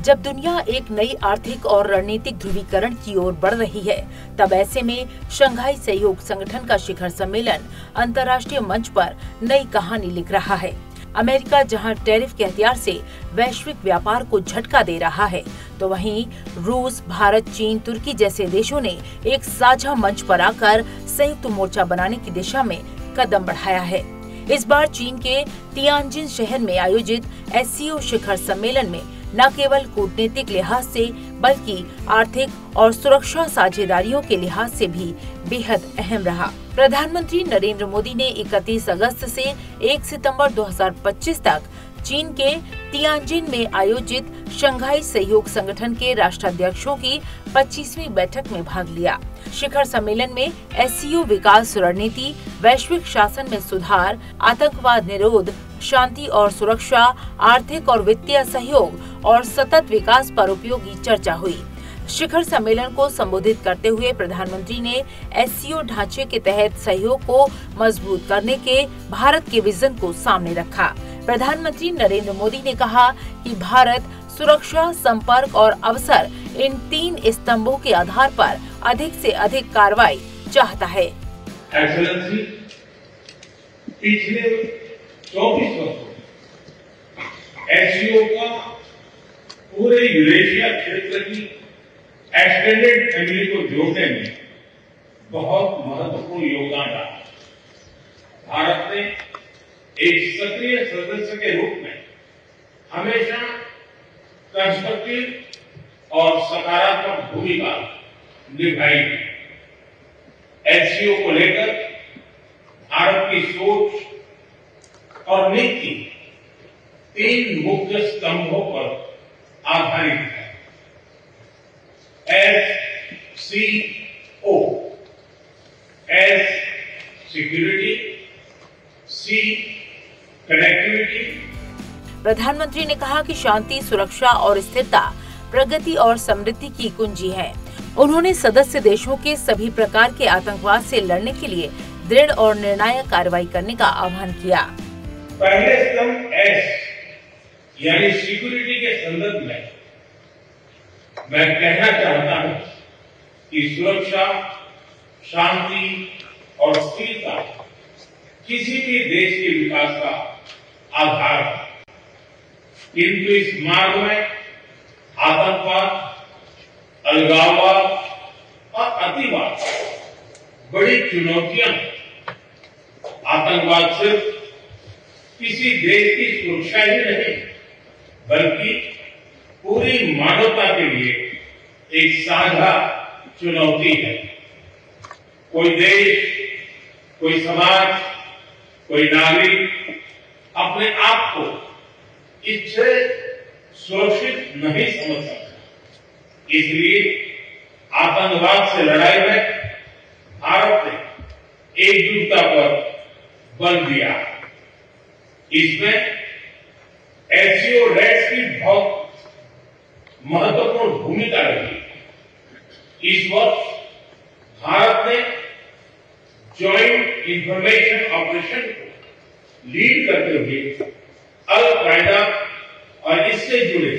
जब दुनिया एक नई आर्थिक और रणनीतिक ध्रुवीकरण की ओर बढ़ रही है, तब ऐसे में शंघाई सहयोग संगठन का शिखर सम्मेलन अंतर्राष्ट्रीय मंच पर नई कहानी लिख रहा है। अमेरिका जहां टैरिफ के हथियार से वैश्विक व्यापार को झटका दे रहा है, तो वहीं रूस, भारत, चीन, तुर्की जैसे देशों ने एक साझा मंच पर आकर संयुक्त मोर्चा बनाने की दिशा में कदम बढ़ाया है। इस बार चीन के तियानजिन शहर में आयोजित SCO शिखर सम्मेलन में न केवल कूटनीतिक लिहाज से बल्कि आर्थिक और सुरक्षा साझेदारियों के लिहाज से भी बेहद अहम रहा। प्रधानमंत्री नरेंद्र मोदी ने 31 अगस्त से 1 सितंबर 2025 तक चीन के तियानजिन में आयोजित शंघाई सहयोग संगठन के राष्ट्राध्यक्षों की 25वीं बैठक में भाग लिया। शिखर सम्मेलन में SCO विकास रणनीति, वैश्विक शासन में सुधार, आतंकवाद निरोध, शांति और सुरक्षा, आर्थिक और वित्तीय सहयोग और सतत विकास पर उपयोगी चर्चा हुई। शिखर सम्मेलन को संबोधित करते हुए प्रधानमंत्री ने SCO ढांचे के तहत सहयोग को मजबूत करने के भारत के विजन को सामने रखा। प्रधानमंत्री नरेंद्र मोदी ने कहा कि भारत सुरक्षा, संपर्क और अवसर इन 3 स्तंभों के आधार पर अधिक से अधिक कार्रवाई चाहता है। एक्सेलेंसी, पिछले 24 वर्षों SCO का पूरे यूरेशिया क्षेत्र की एक्सटेंडेड फैमिली को जोड़ने में बहुत महत्वपूर्ण योगदान रहा। भारत ने एक सक्रिय सदस्य के रूप में हमेशा कंस्ट्रक्टिव और सकारात्मक भूमिका निभाई है। SCO को लेकर भारत की सोच और नीति 3 मुख्य स्तंभों पर आधारित है। SCO, S security, C connectivity. प्रधानमंत्री ने कहा कि शांति, सुरक्षा और स्थिरता प्रगति और समृद्धि की कुंजी है। उन्होंने सदस्य देशों के सभी प्रकार के आतंकवाद से लड़ने के लिए दृढ़ और निर्णायक कार्रवाई करने का आह्वान किया। पहले स्तंभ S यानी सिक्योरिटी के संदर्भ में मैं कहना चाहता हूं कि सुरक्षा, शांति और स्थिरता किसी भी देश के विकास का आधार है। किंतु इस मार्ग में आतंकवाद, अलगाववाद और अतिवाद बड़ी चुनौतियां हैं। आतंकवाद सिर्फ किसी देश की सुरक्षा ही नहीं, बल्कि पूरी मानवता के लिए एक साझा चुनौती है। कोई देश, कोई समाज, कोई नागरिक अपने आप को इससे सुरक्षित नहीं समझ सकता। इसलिए आतंकवाद से लड़ाई में भारत ने एकजुटता पर बल दिया। इसमें SCO रेड्स की बहुत महत्वपूर्ण भूमिका रही। इस वर्ष भारत ने जॉइंट इंफॉर्मेशन ऑपरेशन को लीड करते हुए अल-कायदा और इससे जुड़े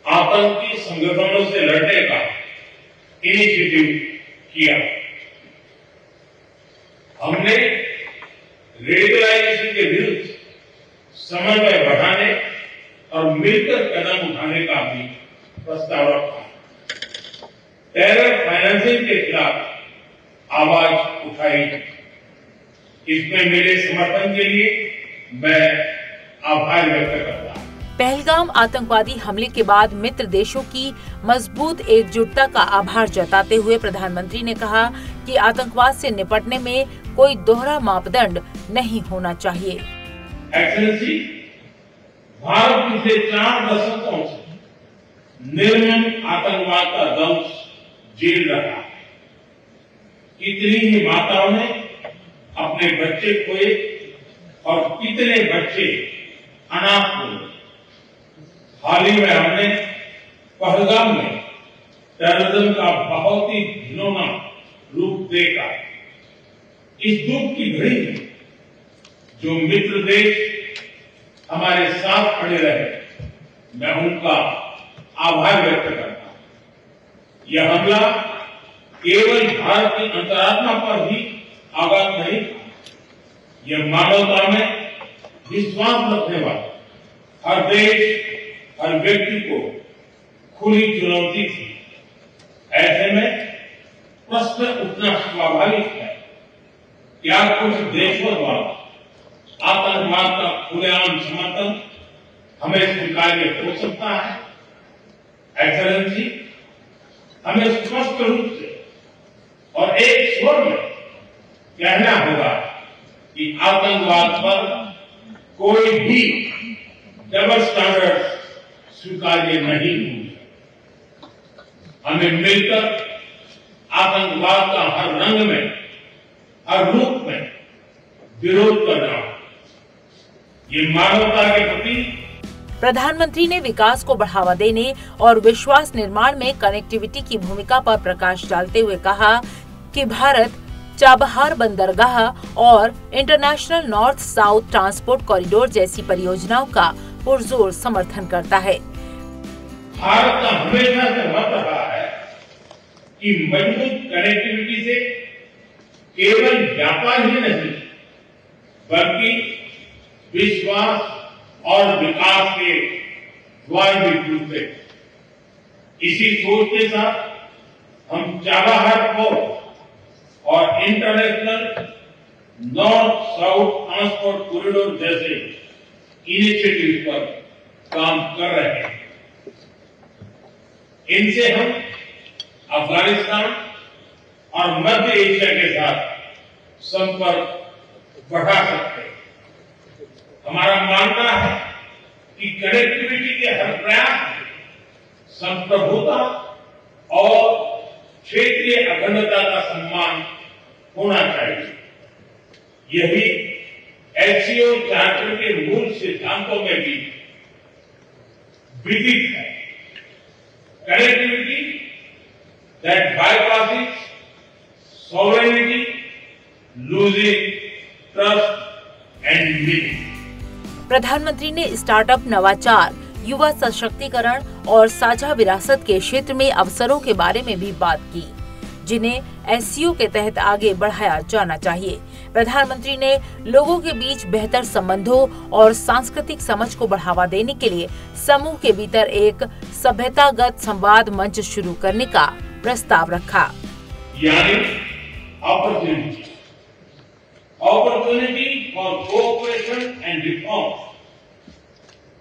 आतंकी संगठनों से लड़ने का इनिशिएटिव किया। हमने रेडिकलाइजेशन के विरुद्ध समन्वय बढ़ाने और मिलकर कदम उठाने का भी प्रस्ताव रखा। टेरर फाइनेंसिंग के खिलाफ आवाज उठाई। इसमें मेरे समर्थन के लिए मैं आभार व्यक्त करता हूं। पहलगाम आतंकवादी हमले के बाद मित्र देशों की मजबूत एकजुटता का आभार जताते हुए प्रधानमंत्री ने कहा कि आतंकवाद से निपटने में कोई दोहरा मापदंड नहीं होना चाहिए। एक्सेलेंसी, भारत पिछले 4 दशकों से निर्मम आतंकवाद का दंश झेल रहा है। कितनी ही माताओं ने अपने बच्चे खोए और कितने बच्चे अनाथ हुए। हाल ही में हमने पहलगाम में टेररिज्म का बहुत ही घिनौना रूप देखा। इस दुख की घड़ी में जो मित्र देश हमारे साथ खड़े रहे, मैं उनका आभार व्यक्त करता हूं। यह हमला केवल भारत की अंतरात्मा पर ही आघात नहीं था, यह मानवता में विश्वास रखने वाले हर देश, हर व्यक्ति को खुली चुनौती थी। ऐसे में प्रश्न उठना स्वाभाविक है, क्या कुछ देशों द्वारा आतंकवाद का खुलेआम समर्थन हमें स्वीकार्य हो सकता है? एक्सेलेंसी, हमें स्पष्ट रूप से और एक स्वर में कहना होगा कि आतंकवाद पर कोई भी डबल स्टैंडर्ड स्वीकार्य नहीं होंगे। हमें मिलकर आतंकवाद का हर रंग में, हर रूप में विरोध करना, ये मानवता के प्रति। प्रधानमंत्री ने विकास को बढ़ावा देने और विश्वास निर्माण में कनेक्टिविटी की भूमिका पर प्रकाश डालते हुए कहा कि भारत चाबहार बंदरगाह और international north south transport corridor जैसी परियोजनाओं का पुरजोर समर्थन करता है। भारत का हमेशा से मत रहा है कि मजबूत कनेक्टिविटी से केवल व्यापार ही नहीं, बल्कि विश्वास और विकास के द्वार भी खुलते। इसी सोच के साथ हम चाबहार पोर्ट और international north south transport corridor जैसे इनिशिएटिव पर काम कर रहे हैं। इनसे हम अफगानिस्तान और मध्य एशिया के साथ संपर्क बढ़ा सकते हैं। हमारा मानना है कि कनेक्टिविटी के हर प्रयास में संप्रभुता और क्षेत्रीय अखंडता का सम्मान होना चाहिए। यही एससीओ चार्टर के मूल सिद्धांतों में भी विदित है। Connectivity that bypasses sovereignty, losing trust and unity। प्रधानमंत्री ने स्टार्टअप, नवाचार, युवा सशक्तिकरण और साझा विरासत के क्षेत्र में अवसरों के बारे में भी बात की, जिन्हें एससीओ के तहत आगे बढ़ाया जाना चाहिए। प्रधानमंत्री ने लोगों के बीच बेहतर संबंधों और सांस्कृतिक समझ को बढ़ावा देने के लिए समूह के भीतर एक सभ्यतागत संवाद मंच शुरू करने का प्रस्ताव रखा। यानी opportunity for cooperation and reform।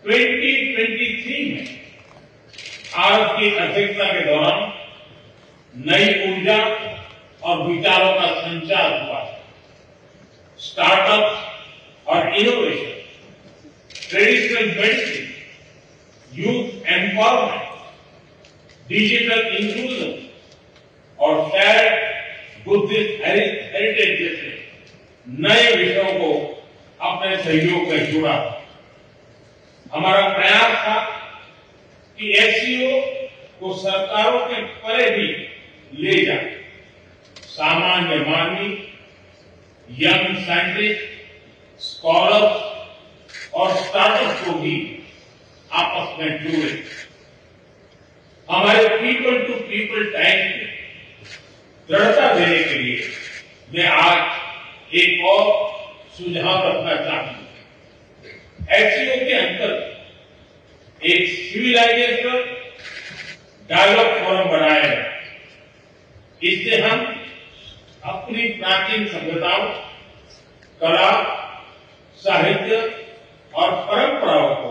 2023 में भारत की अध्यक्षता के दौरान नई ऊर्जा और विचारों का संचार हुआ। स्टार्टअप और innovation, traditional medicine, youth empowerment, digital inclusion और शेयर्ड बुद्धिस्ट हेरिटेज जैसे नए विषयों को अपने सहयोग में जोड़ा। हमारा प्रयास था कि एससीओ को सरकारों के परे भी ले जाए, सामान्य मानवी, यंग साइंटिस्ट, स्कॉलर्स और स्टार्टअप को भी आपस में जोड़े। हमारे पीपल टू पीपल टाइम में दृढ़ता देने के लिए मैं आज एक और सुझाव रखना चाहता हूं। एससीओ के अंतर्गत एक सिविलाइजेशन डायलॉग फोरम बनाया जाए। इससे हम अपनी प्राचीन सभ्यताओं, कला, साहित्य और परंपराओं को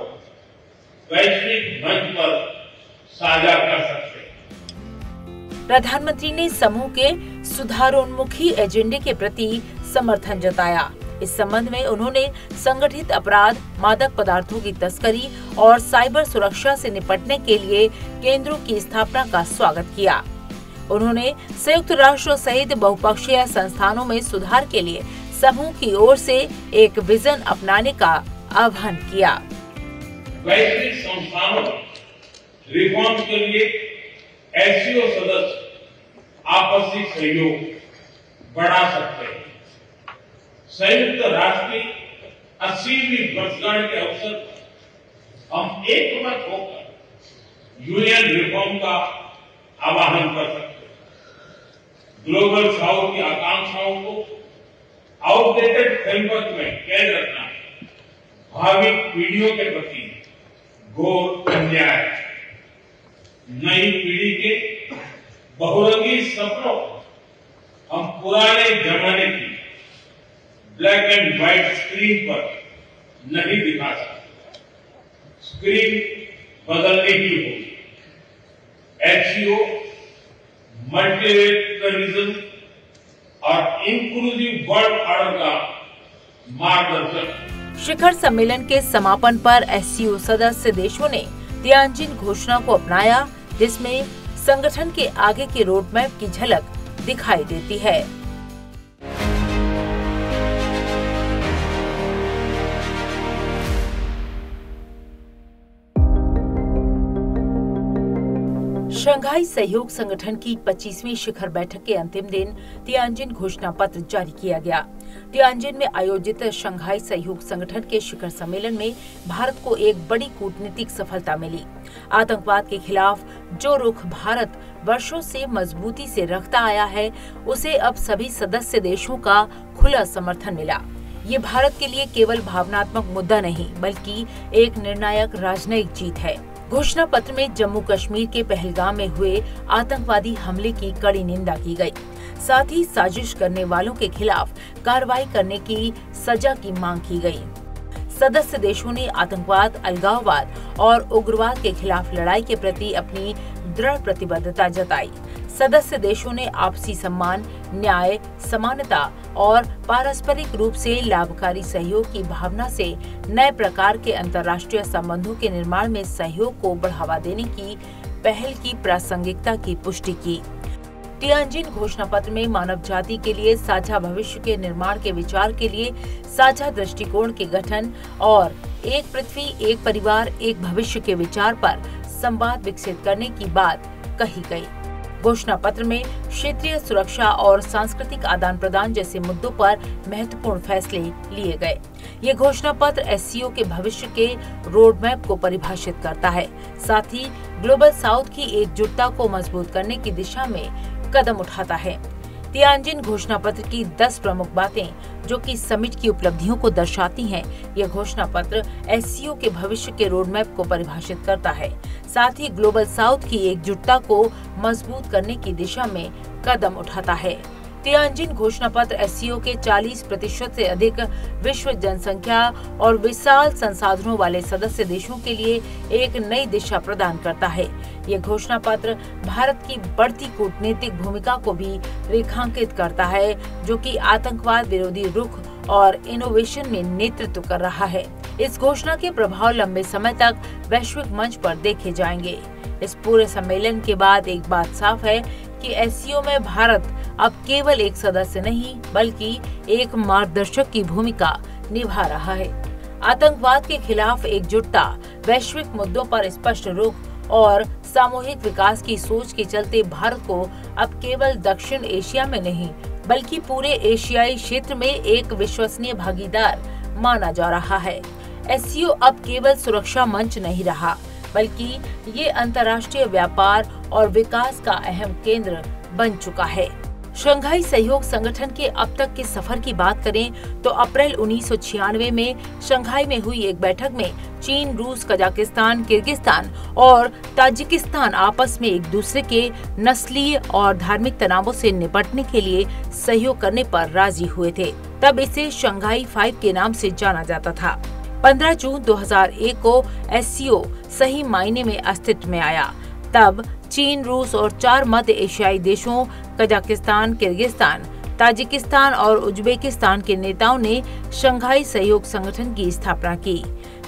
वैश्विक मंच पर साझा कर सकते हैं। प्रधानमंत्री ने समूह के सुधारोन्मुखी एजेंडे के प्रति समर्थन जताया। इस संबंध में उन्होंने संगठित अपराध, मादक पदार्थों की तस्करी और साइबर सुरक्षा से निपटने के लिए केंद्रों की स्थापना का स्वागत किया। उन्होंने संयुक्त राष्ट्र सहित बहुपक्षीय संस्थानों में सुधार के लिए समूह की ओर से एक विजन अपनाने का आह्वान किया। वैश्विक संस्थानों रिफॉर्म के लिए एससीओ सदस्य आपसी सहयोग बढ़ा सकते हैं। संयुक्त राष्ट्र की 80वीं वर्षगांठ के अवसर पर हम एकमत होकर यूएन रिफॉर्म का आह्वान कर सकते हैं। ग्लोबल साउथ की आकांक्षाओं को आउटडेटेड फ्रेमवर्क में कैद रखना भावी पीढ़ियों के प्रति घोर अन्याय है। नई पीढ़ी के बहुरंगी सपनों को हम पुराने जमाने की ब्लैक एंड व्हाइट स्क्रीन पर नहीं दिखा सकते। स्क्रीन बदलनी ही होगी। एचसीओ मल्टीलेटरलिज्म और इंक्लूसिव वर्ल्ड ऑर्डर का मार्गदर्शक। शिखर सम्मेलन के समापन पर एससीओ सदस्य देशों ने तियानजिन घोषणा को अपनाया, जिसमें संगठन के आगे के रोडमैप की झलक दिखाई देती है। शंघाई सहयोग संगठन की 25वीं शिखर बैठक के अंतिम दिन तियानजिन घोषणा पत्र जारी किया गया। तियानजिन में आयोजित शंघाई सहयोग संगठन के शिखर सम्मेलन में भारत को एक बड़ी कूटनीतिक सफलता मिली। आतंकवाद के खिलाफ जो रुख भारत वर्षों से मजबूती से रखता आया है, उसे अब सभी सदस्य देशों का खुला समर्थन मिला। ये भारत के लिए केवल भावनात्मक मुद्दा नहीं, बल्कि एक निर्णायक राजनयिक जीत है। घोषणा पत्र में जम्मू कश्मीर के पहलगाम में हुए आतंकवादी हमले की कड़ी निंदा की गई। साथ ही साजिश करने वालों के खिलाफ कार्रवाई करने की सजा की मांग की गई। सदस्य देशों ने आतंकवाद, अलगाववाद और उग्रवाद के खिलाफ लड़ाई के प्रति अपनी दृढ़ प्रतिबद्धता जताई। सदस्य देशों ने आपसी सम्मान, न्याय, समानता और पारस्परिक रूप से लाभकारी सहयोग की भावना से नए प्रकार के अंतर्राष्ट्रीय संबंधों के निर्माण में सहयोग को बढ़ावा देने की पहल की प्रासंगिकता की पुष्टि की। तियानजिन घोषणा पत्र में मानव जाति के लिए साझा भविष्य के निर्माण के विचार के लिए साझा दृष्टिकोण के गठन और एक पृथ्वी, एक परिवार, एक भविष्य के विचार पर संवाद विकसित करने की बात कही गई। घोषणा पत्र में क्षेत्रीय सुरक्षा और सांस्कृतिक आदान प्रदान जैसे मुद्दों पर महत्वपूर्ण फैसले लिए गए। ये घोषणा पत्र एससीओ के भविष्य के रोडमैप को परिभाषित करता है, साथ ही ग्लोबल साउथ की एकजुटता को मजबूत करने की दिशा में कदम उठाता है। तियानजिन घोषणा पत्र की 10 प्रमुख बातें जो कि समिट की उपलब्धियों को दर्शाती हैं। यह घोषणा पत्र एससीओ के भविष्य के रोडमैप को परिभाषित करता है, साथ ही ग्लोबल साउथ की एकजुटता को मजबूत करने की दिशा में कदम उठाता है। तियानजिन घोषणा पत्र एससीओ के 40% से अधिक विश्व जनसंख्या और विशाल संसाधनों वाले सदस्य देशों के लिए एक नई दिशा प्रदान करता है। ये घोषणा पत्र भारत की बढ़ती कूटनीतिक भूमिका को भी रेखांकित करता है, जो कि आतंकवाद विरोधी रुख और इनोवेशन में नेतृत्व कर रहा है। इस घोषणा के प्रभाव लंबे समय तक वैश्विक मंच पर देखे जाएंगे। इस पूरे सम्मेलन के बाद एक बात साफ है कि एससीओ में भारत अब केवल एक सदस्य नहीं, बल्कि एक मार्गदर्शक की भूमिका निभा रहा है। आतंकवाद के खिलाफ एकजुटता, वैश्विक मुद्दों पर स्पष्ट रुख और सामूहिक विकास की सोच के चलते भारत को अब केवल दक्षिण एशिया में नहीं, बल्कि पूरे एशियाई क्षेत्र में एक विश्वसनीय भागीदार माना जा रहा है। एससीओ अब केवल सुरक्षा मंच नहीं रहा, बल्कि ये अंतर्राष्ट्रीय व्यापार और विकास का अहम केंद्र बन चुका है। शंघाई सहयोग संगठन के अब तक के सफर की बात करें तो अप्रैल 1996 में शंघाई में हुई एक बैठक में चीन, रूस, कजाकिस्तान, किर्गिस्तान और ताजिकिस्तान आपस में एक दूसरे के नस्लीय और धार्मिक तनावों से निपटने के लिए सहयोग करने पर राजी हुए थे। तब इसे शंघाई 5 के नाम से जाना जाता था। 15 जून 2001 को एससीओ सही मायने में अस्तित्व में आया। तब चीन, रूस और 4 मध्य एशियाई देशों कजाकिस्तान, किर्गिस्तान, ताजिकिस्तान और उज्बेकिस्तान के नेताओं ने शंघाई सहयोग संगठन की स्थापना की।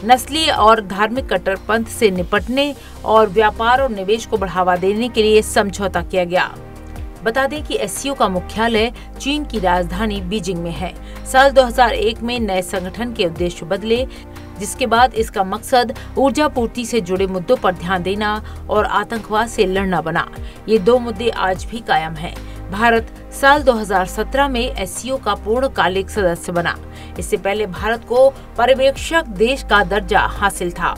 नस्लीय और धार्मिक कट्टरपंथ से निपटने और व्यापार और निवेश को बढ़ावा देने के लिए समझौता किया गया। बता दें कि एससीओ का मुख्यालय चीन की राजधानी बीजिंग में है। साल 2001 में नए संगठन के उद्देश्य बदले, जिसके बाद इसका मकसद ऊर्जा पूर्ति से जुड़े मुद्दों पर ध्यान देना और आतंकवाद से लड़ना बना। ये 2 मुद्दे आज भी कायम हैं। भारत साल 2017 में एससीओ का पूर्णकालिक सदस्य बना। इससे पहले भारत को पर्यवेक्षक देश का दर्जा हासिल था।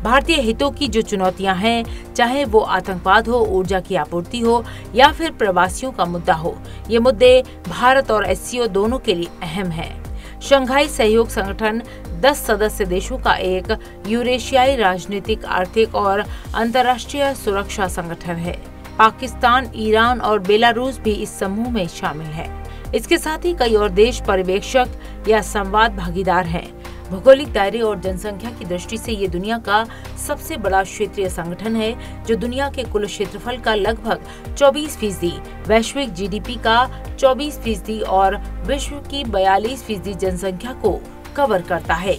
भारतीय हितों की जो चुनौतियां हैं, चाहे वो आतंकवाद हो, ऊर्जा की आपूर्ति हो या फिर प्रवासियों का मुद्दा हो, ये मुद्दे भारत और एससीओ दोनों के लिए अहम हैं। शंघाई सहयोग संगठन 10 सदस्य देशों का एक यूरेशियाई राजनीतिक, आर्थिक और अंतर्राष्ट्रीय सुरक्षा संगठन है। पाकिस्तान, ईरान और बेलारूस भी इस समूह में शामिल है। इसके साथ ही कई और देश पर्यवेक्षक या संवाद भागीदार हैं। भौगोलिक दायरे और जनसंख्या की दृष्टि से ये दुनिया का सबसे बड़ा क्षेत्रीय संगठन है, जो दुनिया के कुल क्षेत्रफल का लगभग 24%, वैश्विक जीडीपी का 24% और विश्व की 42% जनसंख्या को कवर करता है।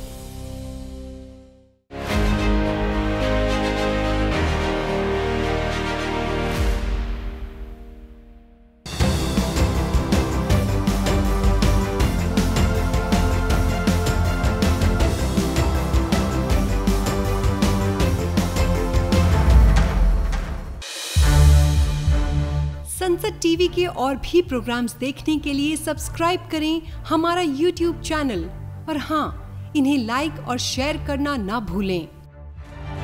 संसद टीवी के और भी प्रोग्राम्स देखने के लिए सब्सक्राइब करें हमारा YouTube चैनल और हाँ, इन्हें लाइक और शेयर करना ना भूलें।